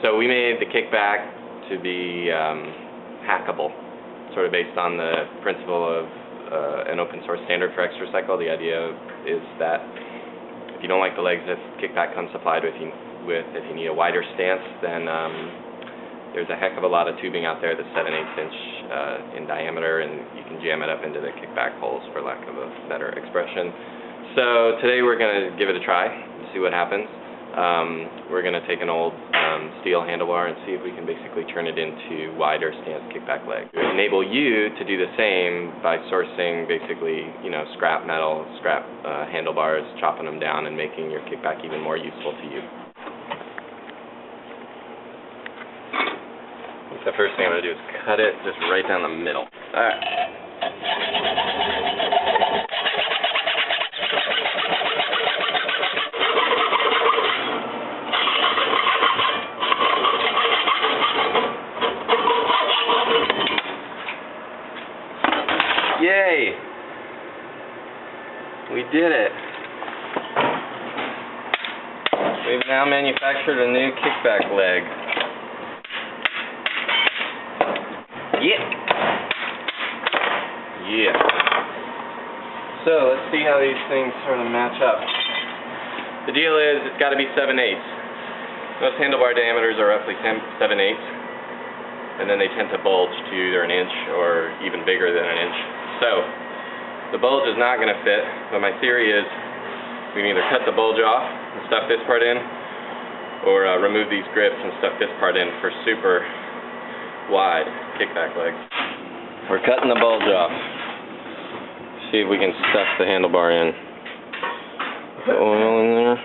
So we made the KickBack to be hackable, sort of based on the principle of an open source standard for Xtracycle. The idea is that if you don't like the legs that KickBack comes supplied with, if you need a wider stance, then there's a heck of a lot of tubing out there that's 7/8 inch in diameter, and you can jam it up into the KickBack holes, for lack of a better expression. So today we're going to give it a try, see what happens. We're going to take an old steel handlebar and see if we can basically turn it into wider stance KickBack legs. It will enable you to do the same by sourcing basically, scrap metal, scrap handlebars, chopping them down and making your KickBack even more useful to you. The first thing I'm going to do is cut it just right down the middle. Alright. Yay! We did it. We've now manufactured a new KickBack leg. Yeah. So let's see how these things sort of match up. The deal is it's got to be 7/8. Most handlebar diameters are roughly 7/8, and then they tend to bulge to either an inch or even bigger than an inch. So the bulge is not going to fit, but my theory is we can either cut the bulge off and stuff this part in, or remove these grips and stuff this part in for super wide KickBack legs. We're cutting the bulge off. See if we can stuff the handlebar in. Put oil in there.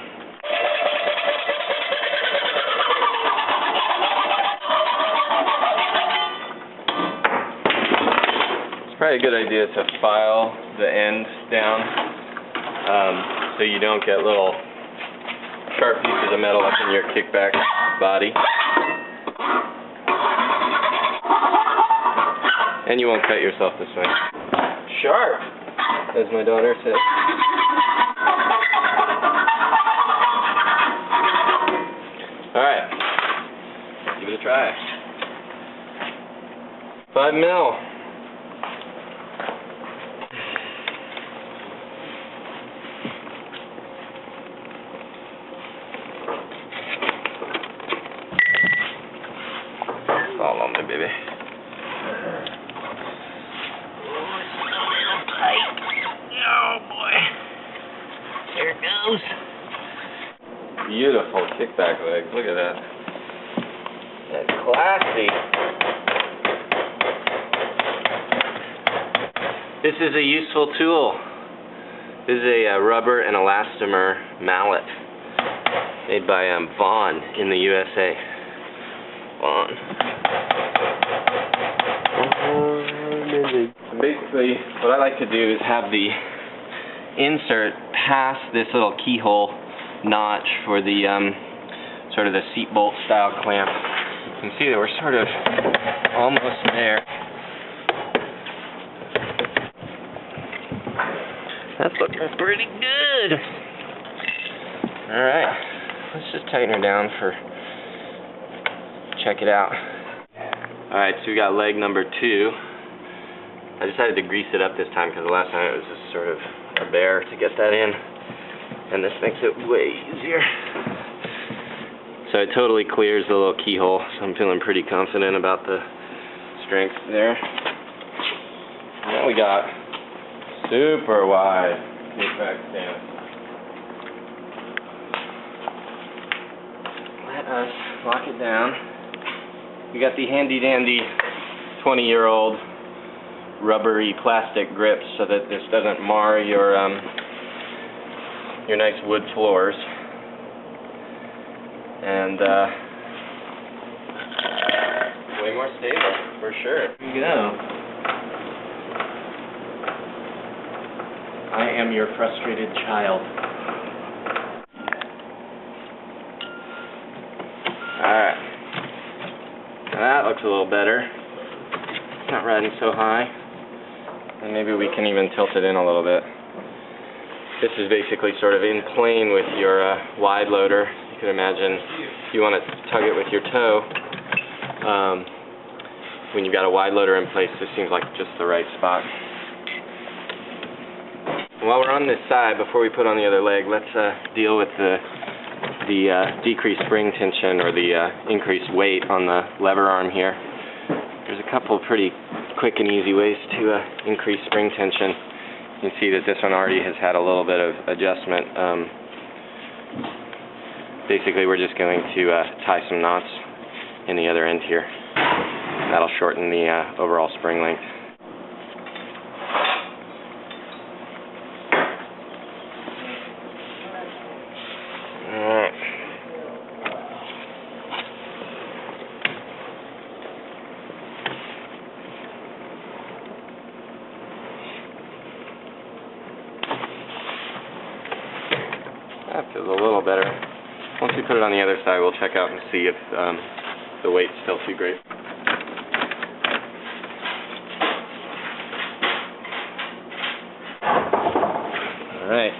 It's probably a good idea to file the end down so you don't get little sharp pieces of metal up in your KickBack body. And you won't cut yourself this way. Sharp, as my daughter said. Alright, give it a try. 5 mil. All on me, baby. Oh boy. There it goes. Beautiful KickBack legs. Look at that. That's classy. This is a useful tool. This is a rubber and elastomer mallet made by Vaughn in the USA. Vaughn. Basically, what I like to do is have the insert past this little keyhole notch for the sort of the seat bolt style clamp. You can see that we're sort of almost there. That's looking pretty good. Alright, let's just tighten her down for check it out. Alright, so we got leg number 2. I decided to grease it up this time because the last time it was just sort of a bear to get that in, and this makes it way easier. So it totally clears the little keyhole, so I'm feeling pretty confident about the strength there. And then we got super wide KickBack stance. Let us lock it down. We got the handy dandy 20-year-old rubbery plastic grips so that this doesn't mar your nice wood floors. And way more stable, for sure. Here you go. I am your frustrated child. Alright. That looks a little better. It's not riding so high. And maybe we can even tilt it in a little bit. This is basically sort of in plane with your wide loader. you can imagine if you want to tug it with your toe, when you've got a wide loader in place, this seems like just the right spot. While we're on this side, before we put on the other leg, let's deal with the decreased spring tension, or the increased weight on the lever arm here. There's a couple pretty quick and easy ways to increase spring tension. You can see that this one already has had a little bit of adjustment. Basically, we're just going to tie some knots in the other end here. That'll shorten the overall spring length. Alright. That feels a little better. Once we put it on the other side, we'll check out and see if the weight's still too great. Alright.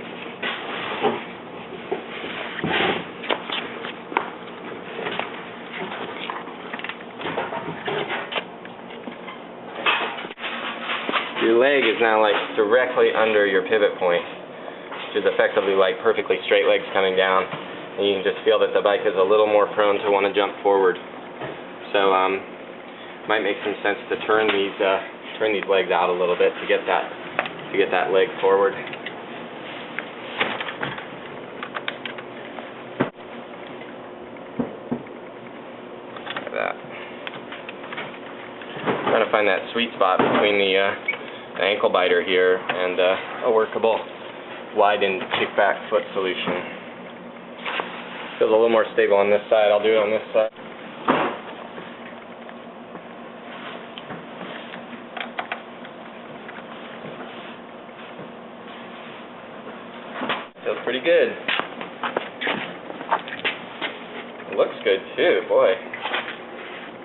Your leg is now like directly under your pivot point, which is effectively like perfectly straight legs coming down, and you can just feel that the bike is a little more prone to want to jump forward. So might make some sense to turn these legs out a little bit to get that leg forward. Like that. Trying to find that sweet spot between the ankle biter here and a workable widened kickback foot solution. Feels a little more stable on this side. I'll do it on this side. Feels pretty good. It looks good too, boy.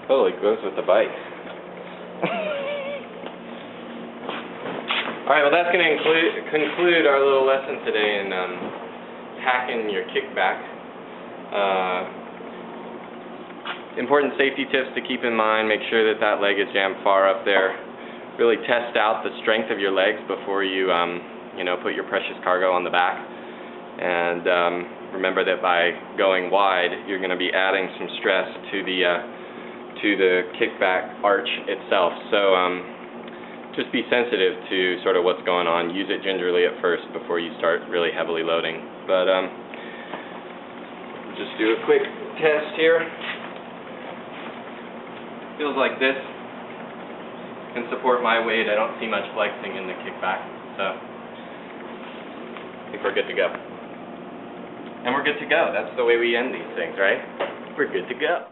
Totally goes with the bike. Alright, well that's going to conclude our little lesson today in hacking your kickback. Important safety tips to keep in mind: make sure that that leg is jammed far up there. Really test out the strength of your legs before you put your precious cargo on the back. And remember that by going wide, you're going to be adding some stress to the kickback arch itself. So just be sensitive to sort of what's going on. Use it gingerly at first before you start really heavily loading. But just do a quick test here. Feels like this can support my weight. I don't see much flexing in the kickback, so I think we're good to go. And we're good to go. That's the way we end these things, right? We're good to go.